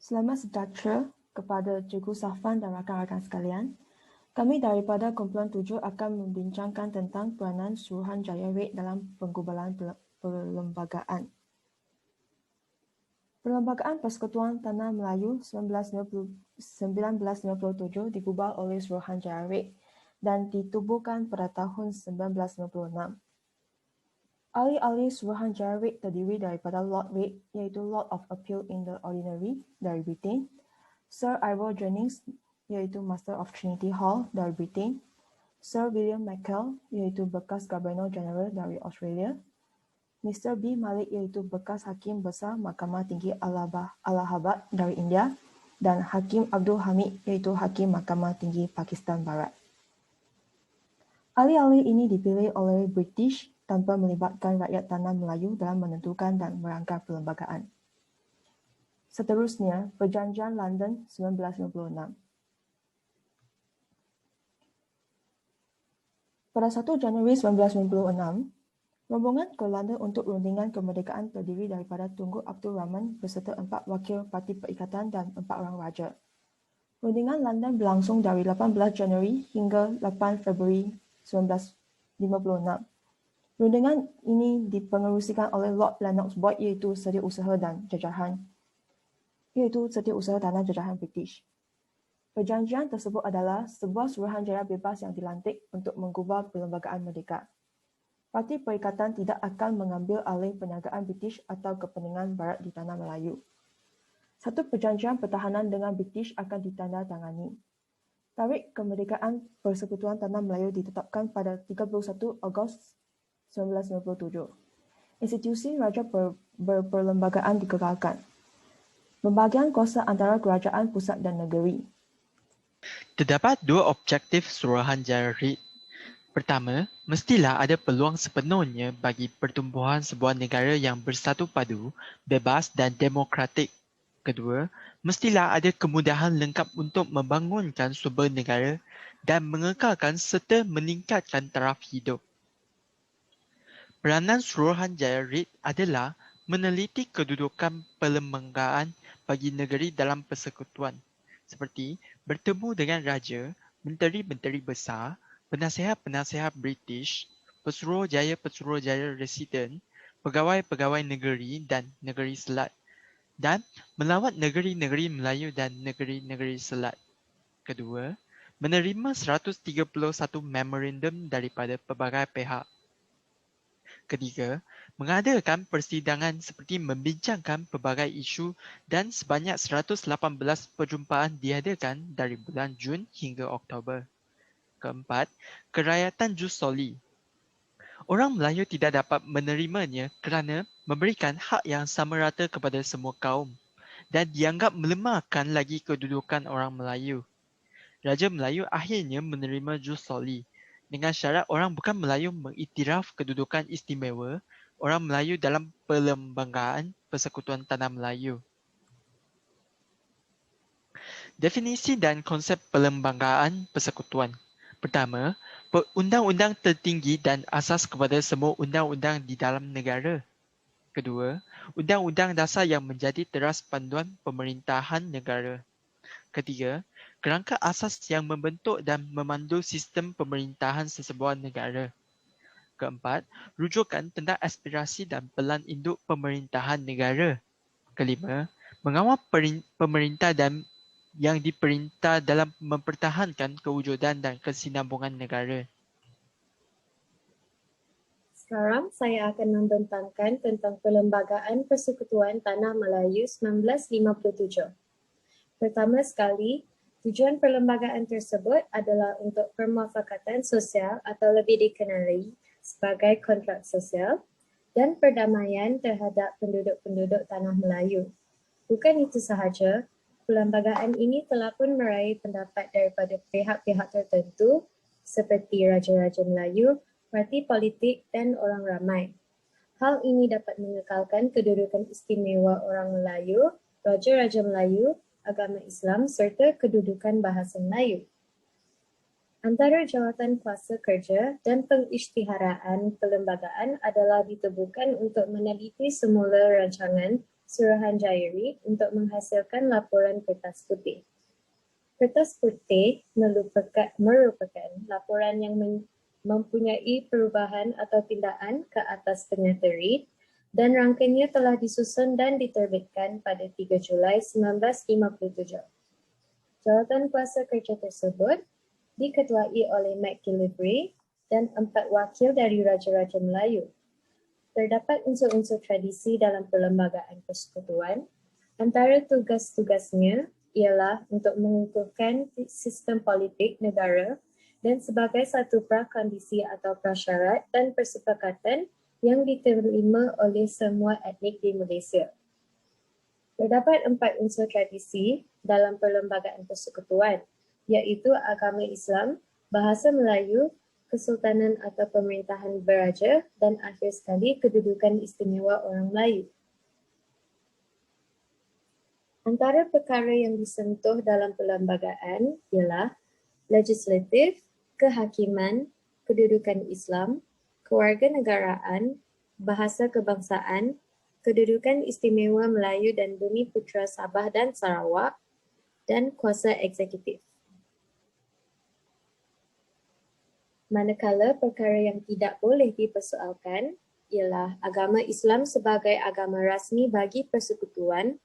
Selamat sejahtera kepada Cikgu Safwan dan rakan-rakan sekalian. Kami daripada kumpulan 7 akan membincangkan tentang peranan Suruhanjaya REIT dalam penggubalan perlembagaan. Perlembagaan Persekutuan Tanah Melayu 1997 digubal oleh Suruhanjaya REIT dan ditubuhkan pada tahun 1996. Ahli-ahli Suruhanjaya REIT terdiri daripada Lord REIT iaitu Lord of Appeal in the Ordinary dari Britain, Sir Ivor Jennings iaitu Master of Trinity Hall dari Britain, Sir William McKell iaitu bekas Governor General dari Australia, Mr. B. Malik iaitu bekas Hakim Besar Mahkamah Tinggi Allahabad dari India dan Hakim Abdul Hamid iaitu Hakim Mahkamah Tinggi Pakistan Barat. Ahli-ahli ini dipilih oleh British tanpa melibatkan rakyat tanah Melayu dalam menentukan dan merangka perlembagaan. Seterusnya, Perjanjian London 1956. Pada 1 Januari 1996, rombongan ke London untuk rundingan kemerdekaan terdiri daripada Tunku Abdul Rahman beserta 4 wakil Parti Perikatan dan 4 orang raja. Rundingan London berlangsung dari 18 Januari hingga 8 Februari 1956. Rundingan ini dipengerusikan oleh Lord Lennox Boyd iaitu Setiausaha Tanah Jajahan British. Perjanjian tersebut adalah sebuah suruhanjaya bebas yang dilantik untuk menggubal perlembagaan merdeka. Parti Perikatan tidak akan mengambil alih perniagaan British atau kepentingan Barat di Tanah Melayu. Satu perjanjian pertahanan dengan British akan ditandatangani. Tarikh kemerdekaan Persekutuan Tanah Melayu ditetapkan pada 31 Ogos 1997. Institusi Raja Berperlembagaan dikekalkan. Pembagian kuasa antara kerajaan pusat dan negeri. Terdapat dua objektif Suruhanjaya REIT. Pertama, mestilah ada peluang sepenuhnya bagi pertumbuhan sebuah negara yang bersatu padu, bebas dan demokratik. Kedua, mestilah ada kemudahan lengkap untuk membangunkan sumber negara dan mengekalkan serta meningkatkan taraf hidup. Peranan Suruhanjaya REIT adalah meneliti kedudukan perlembagaan bagi negeri dalam persekutuan, seperti bertemu dengan raja, menteri-menteri besar, penasihat-penasihat British, pesuruhjaya-pesuruhjaya residen, pegawai-pegawai negeri dan negeri selat, dan melawat negeri-negeri Melayu dan negeri-negeri selat. Kedua, menerima 131 memorandum daripada pelbagai pihak. Ketiga, mengadakan persidangan seperti membincangkan pelbagai isu dan sebanyak 118 perjumpaan diadakan dari bulan Jun hingga Oktober. Keempat, kerakyatan jus soli. Orang Melayu tidak dapat menerimanya kerana memberikan hak yang sama rata kepada semua kaum dan dianggap melemahkan lagi kedudukan orang Melayu. Raja Melayu akhirnya menerima jus soli dengan syarat orang bukan Melayu mengiktiraf kedudukan istimewa orang Melayu dalam Perlembagaan Persekutuan Tanah Melayu. Definisi dan konsep Perlembagaan Persekutuan. Pertama, undang-undang tertinggi dan asas kepada semua undang-undang di dalam negara. Kedua, undang-undang dasar yang menjadi teras panduan pemerintahan negara. Ketiga, kerangka asas yang membentuk dan memandu sistem pemerintahan sesebuah negara. Keempat, rujukan tentang aspirasi dan pelan induk pemerintahan negara. Kelima, mengawal pemerintah dan yang diperintah dalam mempertahankan kewujudan dan kesinambungan negara. Sekarang saya akan membentangkan tentang Perlembagaan Persekutuan Tanah Melayu 1957. Pertama sekali, tujuan perlembagaan tersebut adalah untuk permufakatan sosial atau lebih dikenali sebagai kontrak sosial dan perdamaian terhadap penduduk-penduduk Tanah Melayu. Bukan itu sahaja, perlembagaan ini telah pun meraih pendapat daripada pihak-pihak tertentu seperti Raja-Raja Melayu, parti politik dan orang ramai. Hal ini dapat mengekalkan kedudukan istimewa orang Melayu, Raja-Raja Melayu, agama Islam serta kedudukan bahasa Melayu. Antara jawatan kuasa kerja dan pengisytiharaan perlembagaan adalah ditubuhkan untuk meneliti semula rancangan Suruhanjaya REIT untuk menghasilkan laporan kertas putih. Kertas putih merupakan laporan yang mempunyai perubahan atau tindakan ke atas ternyata REIT dan rangkaiannya telah disusun dan diterbitkan pada 3 Julai 1957. Jawatan kuasa kerja tersebut diketuai oleh McGillivray dan 4 wakil dari Raja-Raja Melayu. Terdapat unsur-unsur tradisi dalam perlembagaan persekutuan. Antara tugas-tugasnya ialah untuk mengukuhkan sistem politik negara dan sebagai satu prakondisi atau prasyarat dan persepakatan yang diterima oleh semua etnik di Malaysia. Terdapat 4 unsur tradisi dalam perlembagaan persekutuan, iaitu agama Islam, bahasa Melayu, kesultanan atau pemerintahan beraja dan akhir sekali kedudukan istimewa orang Melayu. Antara perkara yang disentuh dalam perlembagaan ialah legislatif, kehakiman, kedudukan Islam, kewarganegaraan, bahasa kebangsaan, kedudukan istimewa Melayu dan Bumi Putra Sabah dan Sarawak, dan kuasa eksekutif. Manakala perkara yang tidak boleh dipersoalkan ialah agama Islam sebagai agama rasmi bagi persekutuan,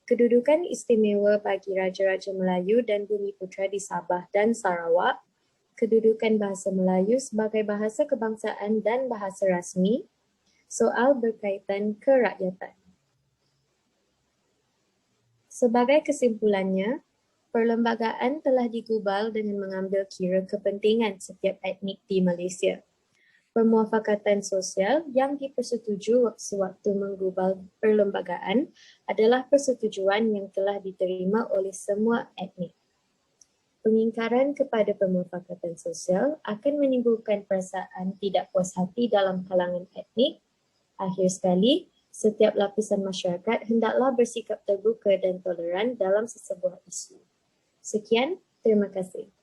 kedudukan istimewa bagi Raja-Raja Melayu dan Bumi Putra di Sabah dan Sarawak, kedudukan bahasa Melayu sebagai bahasa kebangsaan dan bahasa rasmi, soal berkaitan kerakyatan. Sebagai kesimpulannya, perlembagaan telah digubal dengan mengambil kira kepentingan setiap etnik di Malaysia. Permuafakatan sosial yang dipersetujui sewaktu menggubal perlembagaan adalah persetujuan yang telah diterima oleh semua etnik. Pengingkaran kepada permuafakatan sosial akan menimbulkan perasaan tidak puas hati dalam kalangan etnik. Akhir sekali, setiap lapisan masyarakat hendaklah bersikap terbuka dan toleran dalam sesebuah isu. Sekian, terima kasih.